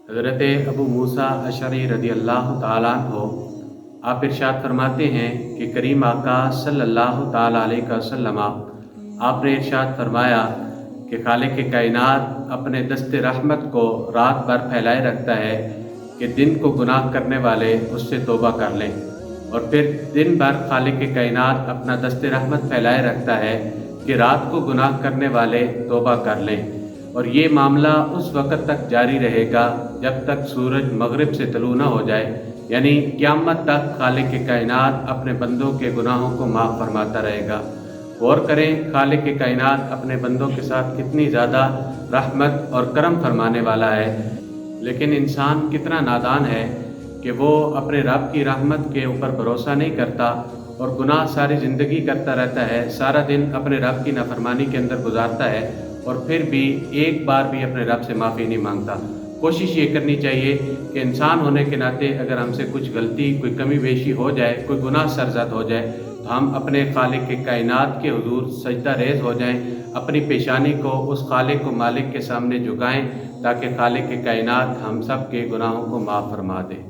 حضرت ابو موسیٰ اشعری رضی اللہ تعالیٰ عنہ آپ ارشاد فرماتے ہیں کہ کریم آقا صلی اللہ تعالیٰ علیہ وسلم آپ نے ارشاد فرمایا کہ خالق کائنات اپنے دست رحمت کو رات بھر پھیلائے رکھتا ہے کہ دن کو گناہ کرنے والے اس سے توبہ کر لیں، اور پھر دن بھر خالق کائنات اپنا دست رحمت پھیلائے رکھتا ہے کہ رات کو گناہ کرنے والے توبہ کر لیں، اور یہ معاملہ اس وقت تک جاری رہے گا جب تک سورج مغرب سے طلوع نہ ہو جائے، یعنی قیامت تک خالق کائنات اپنے بندوں کے گناہوں کو معاف فرماتا رہے گا۔ غور کریں خالق کائنات اپنے بندوں کے ساتھ کتنی زیادہ رحمت اور کرم فرمانے والا ہے، لیکن انسان کتنا نادان ہے کہ وہ اپنے رب کی رحمت کے اوپر بھروسہ نہیں کرتا اور گناہ ساری زندگی کرتا رہتا ہے، سارا دن اپنے رب کی نافرمانی کے اندر گزارتا ہے اور پھر بھی ایک بار بھی اپنے رب سے معافی نہیں مانگتا۔ کوشش یہ کرنی چاہیے کہ انسان ہونے کے ناطے اگر ہم سے کچھ غلطی، کوئی کمی بیشی ہو جائے، کوئی گناہ سرزد ہو جائے تو ہم اپنے خالق کائنات کے حضور سجدہ ریز ہو جائیں، اپنی پیشانی کو اس خالق و مالک کے سامنے جھکائیں تاکہ خالق کائنات ہم سب کے گناہوں کو معاف فرما دے۔